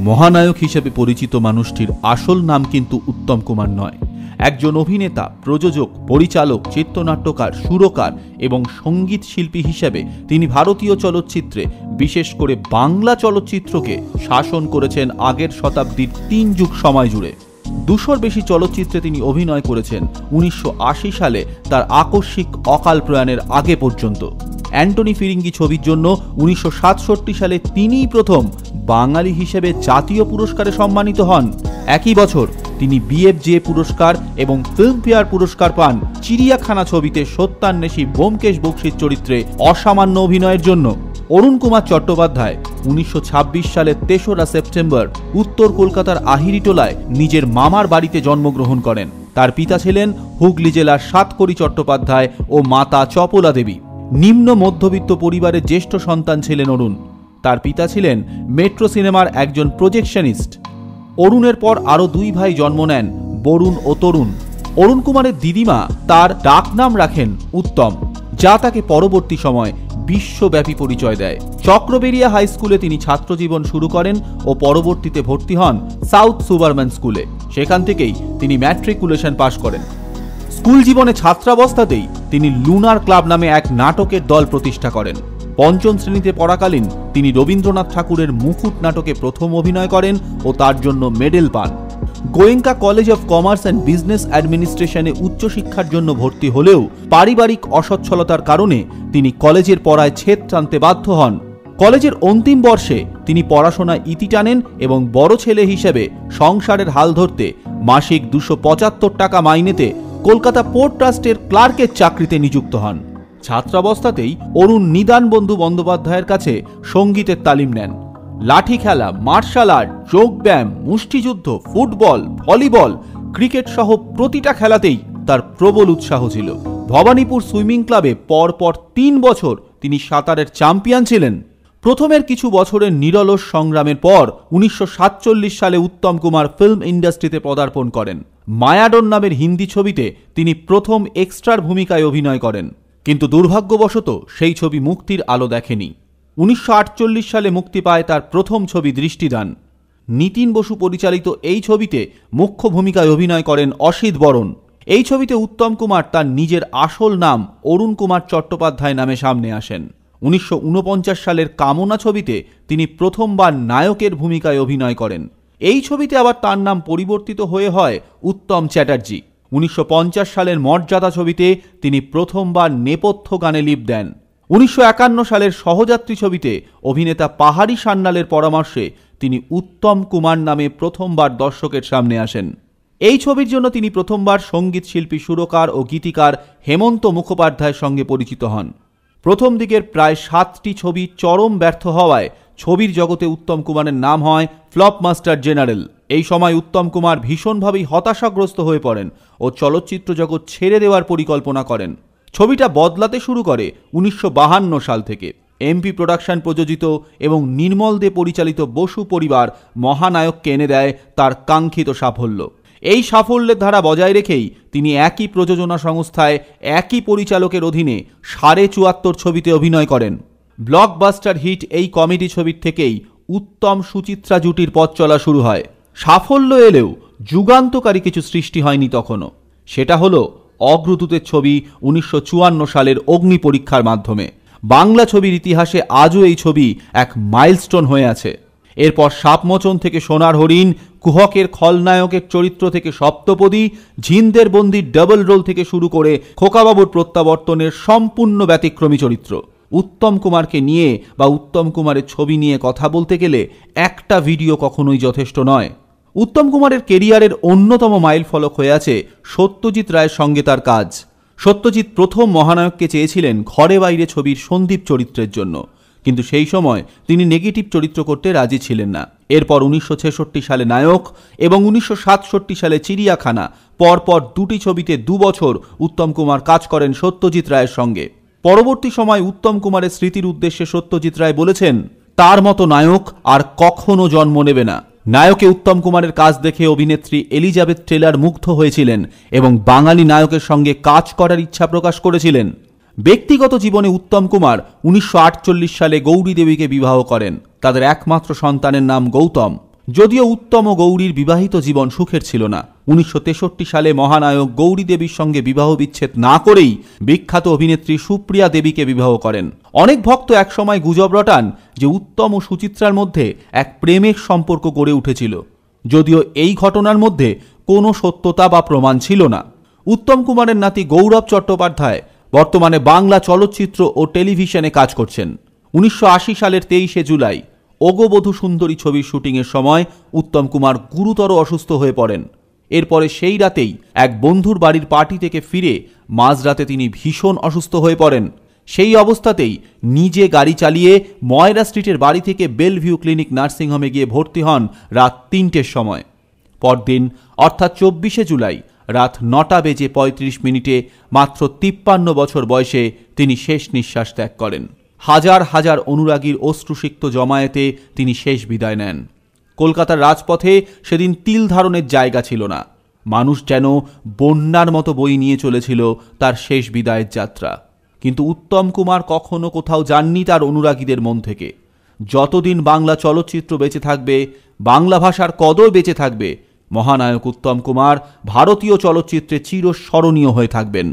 মহানায়ক হিসেবে পরিচিত মানুষটির আসল নাম কিন্তু উত্তম কুমার নয়। একজন অভিনেতা, প্রযোজক, পরিচালক, চিত্রনাট্যকার, সুরকার এবং সঙ্গীত শিল্পী হিসেবে তিনি ভারতীয় চলচ্চিত্রে, বিশেষ করে বাংলা চলচ্চিত্রকে শাসন করেছেন আগের শতাব্দীর 3 যুগ সময় জুড়ে। 200-র বেশি চলচ্চিত্রে তিনি অভিনয় করেছেন 1980 সালে তার আকস্মিক অকাল প্রয়াণের আগে পর্যন্ত। অ্যান্টনি ফিরিঙ্গি ছবির জন্য 1967 সালে তিনিই প্রথম বাঙালি হিসেবে জাতীয় পুরস্কারে সম্মানিত হন। একই বছর তিনি BFJ পুরস্কার এবং ফিল্মফেয়ার পুরস্কার পান চিড়িয়াখানা ছবিতে সত্যান্বেষী ব্যোমকেশ বক্সীর চরিত্রে অসামান্য অভিনয়ের জন্য। অরুণ কুমার চট্টোপাধ্যায় 1926 সালের 3রা সেপ্টেম্বর উত্তর কলকাতার আহিরিটোলায় নিজের মামার বাড়িতে জন্মগ্রহণ করেন। তার পিতা ছিলেন হুগলি জেলার সাতকড়ি চট্টোপাধ্যায় ও মাতা চপলা দেবী। নিম্ন মধ্যবিত্ত পরিবারের জ্যেষ্ঠ সন্তান ছিলেন অরুণ। তার পিতা ছিলেন মেট্রো সিনেমার একজন প্রজেকশনিস্ট। অরুণের পর আরও 2 ভাই জন্ম নেন, বরুণ ও তরুণ। অরুণ কুমারের দিদিমা তার ডাকনাম রাখেন উত্তম, যা তাকে পরবর্তী সময় বিশ্বব্যাপী পরিচয় দেয়। চক্রবেরিয়া হাই স্কুলে তিনি ছাত্রজীবন শুরু করেন ও পরবর্তীতে ভর্তি হন সাউথ সুবারম্যান স্কুলে। সেখান থেকেই তিনি ম্যাট্রিকুলেশন পাশ করেন। স্কুল জীবনে ছাত্রাবস্থাতেই তিনি লুনার ক্লাব নামে এক নাটকের দল প্রতিষ্ঠা করেন। 5ম শ্রেণীতে পড়াকালীন তিনি রবীন্দ্রনাথ ঠাকুরের মুকুট নাটকে প্রথম অভিনয় করেন ও তার জন্য মেডেল পান। Goenka college of commerce and business অ্যাডমিনিস্ট্রেশনে উচ্চশিক্ষার জন্য ভর্তি হলেও পারিবারিক অসচ্ছলতার কারণে তিনি কলেজের পড়ায় ছেদ টানতে বাধ্য হন। কলেজের অন্তিম বর্ষে তিনি পড়াশোনায় ইতি টানেন এবং বড় ছেলে হিসেবে সংসারের হাল ধরতে মাসিক 275 টাকা মাইনেতে কলকাতা পোর্ট ট্রাস্টের ক্লার্কের চাকরিতে নিযুক্ত হন। ছাত্রাবস্থাতেই অরুণ নিদান বন্ধু বন্দ্যোপাধ্যায়ের কাছে সঙ্গীতের তালিম নেন। লাঠি খেলা, মার্শাল আর্ট, যোগব্যায়াম, মুষ্টিযুদ্ধ, ফুটবল, ভলিবল, ক্রিকেট সহ প্রতিটা খেলাতেই তার প্রবল উৎসাহ ছিল। ভবানীপুর সুইমিং ক্লাবে পরপর 3 বছর তিনি সাঁতারের চ্যাম্পিয়ন ছিলেন। প্রথমের কিছু বছরের নিরলস সংগ্রামের পর 1947 সালে উত্তম কুমার ফিল্ম ইন্ডাস্ট্রিতে পদার্পণ করেন। মায়াডন নামের হিন্দি ছবিতে তিনি প্রথম এক্সট্রার ভূমিকায় অভিনয় করেন, কিন্তু দুর্ভাগ্যবশত সেই ছবি মুক্তির আলো দেখেনি। 1948 সালে মুক্তি পায় তার প্রথম ছবি দৃষ্টিদান। নিতিন বসু পরিচালিত এই ছবিতে মুখ্য ভূমিকায় অভিনয় করেন অসিত বরণ। এই ছবিতে উত্তম কুমার তার নিজের আসল নাম অরুণ কুমার চট্টোপাধ্যায় নামে সামনে আসেন। 1949 সালের কামনা ছবিতে তিনি প্রথমবার নায়কের ভূমিকায় অভিনয় করেন। এই ছবিতে আবার তার নাম পরিবর্তিত হয়ে হয় উত্তম চ্যাটার্জি। 1950 সালের মর্যাদা ছবিতে তিনি প্রথমবার নেপথ্য গানে লিপ দেন। 1951 সালের সহযাত্রী ছবিতে অভিনেতা পাহাড়ি সান্যালের পরামর্শে তিনি উত্তম কুমার নামে প্রথমবার দর্শকের সামনে আসেন। এই ছবির জন্য তিনি প্রথমবার সঙ্গীত শিল্পী, সুরকার ও গীতিকার হেমন্ত মুখোপাধ্যায়ের সঙ্গে পরিচিত হন। প্রথম দিকের প্রায় 7টি ছবি চরম ব্যর্থ হওয়ায় ছবির জগতে উত্তম কুমারের নাম হয় ফ্লপ মাস্টার জেনারেল। এই সময় উত্তম কুমার ভীষণভাবেই হতাশাগ্রস্ত হয়ে পড়েন ও চলচ্চিত্র জগৎ ছেড়ে দেওয়ার পরিকল্পনা করেন। ছবিটা বদলাতে শুরু করে 1952 সাল থেকে। এমপি প্রোডাকশন প্রযোজিত এবং নির্মল দে পরিচালিত বসু পরিবার মহানায়ককে এনে দেয় তার কাঙ্ক্ষিত সাফল্য। এই সাফল্যের ধারা বজায় রেখেই তিনি একই প্রযোজনা সংস্থায় একই পরিচালকের অধীনে 74 ছবিতে অভিনয় করেন। ব্লকবাস্টার হিট এই কমেডি ছবির থেকেই উত্তম সুচিত্রা জুটির পথ চলা শুরু হয়। সাফল্য এলেও যুগান্তকারী কিছু সৃষ্টি হয়নি তখনও। সেটা হলো অগ্রদূতের ছবি 1954 সালের অগ্নি পরীক্ষার মাধ্যমে। বাংলা ছবির ইতিহাসে আজও এই ছবি এক মাইলস্টোন হয়ে আছে। এরপর সাপমোচন থেকে সোনার হরিণ, কুহকের খলনায়কের চরিত্র থেকে সপ্তপদী, ঝিন্দের বন্দির ডাবল রোল থেকে শুরু করে খোকাবাবুর প্রত্যাবর্তনের সম্পূর্ণ ব্যতিক্রমী চরিত্র। উত্তম কুমারকে নিয়ে বা উত্তম কুমারের ছবি নিয়ে কথা বলতে গেলে একটা ভিডিও কখনোই যথেষ্ট নয়। উত্তম কুমারের কেরিয়ারের অন্যতম মাইল ফলক হয়ে আছে সত্যজিৎ রায়ের সঙ্গে তার কাজ। সত্যজিৎ প্রথম মহানায়ককে চেয়েছিলেন ঘরে বাইরে ছবির সন্দীপ চরিত্রের জন্য, কিন্তু সেই সময় তিনি নেগেটিভ চরিত্র করতে রাজি ছিলেন না। এরপর 1966 সালে নায়ক এবং 1967 সালে চিড়িয়াখানা, পরপর 2টি ছবিতে 2 বছর উত্তম কুমার কাজ করেন সত্যজিৎ রায়ের সঙ্গে। পরবর্তী সময় উত্তম কুমারের স্মৃতির উদ্দেশ্যে সত্যজিৎ রায় বলেছেন, তার মতো নায়ক আর কখনো জন্ম নেবে না। নায়কে উত্তম কুমারের কাজ দেখে অভিনেত্রী এলিজাবেথ টেলর মুগ্ধ হয়েছিলেন এবং বাঙালি নায়কের সঙ্গে কাজ করার ইচ্ছা প্রকাশ করেছিলেন। ব্যক্তিগত জীবনে উত্তম কুমার 1948 সালে গৌরী দেবীকে বিবাহ করেন। তাদের একমাত্র সন্তানের নাম গৌতম। যদিও উত্তম ও গৌরীর বিবাহিত জীবন সুখের ছিল না, 1963 সালে মহানায়ক গৌরী দেবীর সঙ্গে বিবাহ বিচ্ছেদ না করেই বিখ্যাত অভিনেত্রী সুপ্রিয়া দেবীকে বিবাহ করেন। অনেক ভক্ত একসময় গুজব রটান যে উত্তম ও সুচিত্রার মধ্যে এক প্রেমের সম্পর্ক গড়ে উঠেছিল, যদিও এই ঘটনার মধ্যে কোনো সত্যতা বা প্রমাণ ছিল না। উত্তম কুমারের নাতি গৌরব চট্টোপাধ্যায় বর্তমানে বাংলা চলচ্চিত্র ও টেলিভিশনে কাজ করছেন। 1980 সালের 23শে জুলাই ওগবধূ সুন্দরী ছবির শুটিংয়ের সময় উত্তম কুমার গুরুতর অসুস্থ হয়ে পড়েন। এরপরে সেই রাতেই এক বন্ধুর বাড়ির পার্টি থেকে ফিরে মাঝরাতে তিনি ভীষণ অসুস্থ হয়ে পড়েন। সেই অবস্থাতেই নিজে গাড়ি চালিয়ে ময়রা স্ট্রিটের বাড়ি থেকে বেলভিউ ক্লিনিক নার্সিংহোমে গিয়ে ভর্তি হন রাত 3টের সময়। পরদিন অর্থাৎ 24শে জুলাই রাত 9:35 মাত্র 53 বছর বয়সে তিনি শেষ নিঃশ্বাস ত্যাগ করেন। হাজার হাজার অনুরাগীর অশ্রুসিক্ত জমায়েতে তিনি শেষ বিদায় নেন। কলকাতার রাজপথে সেদিন তিল ধারণের জায়গা ছিল না। মানুষ যেন বন্যার মতো বই নিয়ে চলেছিল তার শেষ বিদায়ের যাত্রা। কিন্তু উত্তম কুমার কখনো কোথাও যাননি তার অনুরাগীদের মন থেকে। যতদিন বাংলা চলচ্চিত্র বেঁচে থাকবে, বাংলা ভাষার কদর বেঁচে থাকবে, মহানায়ক উত্তম কুমার ভারতীয় চলচ্চিত্রে চিরস্মরণীয় হয়ে থাকবেন।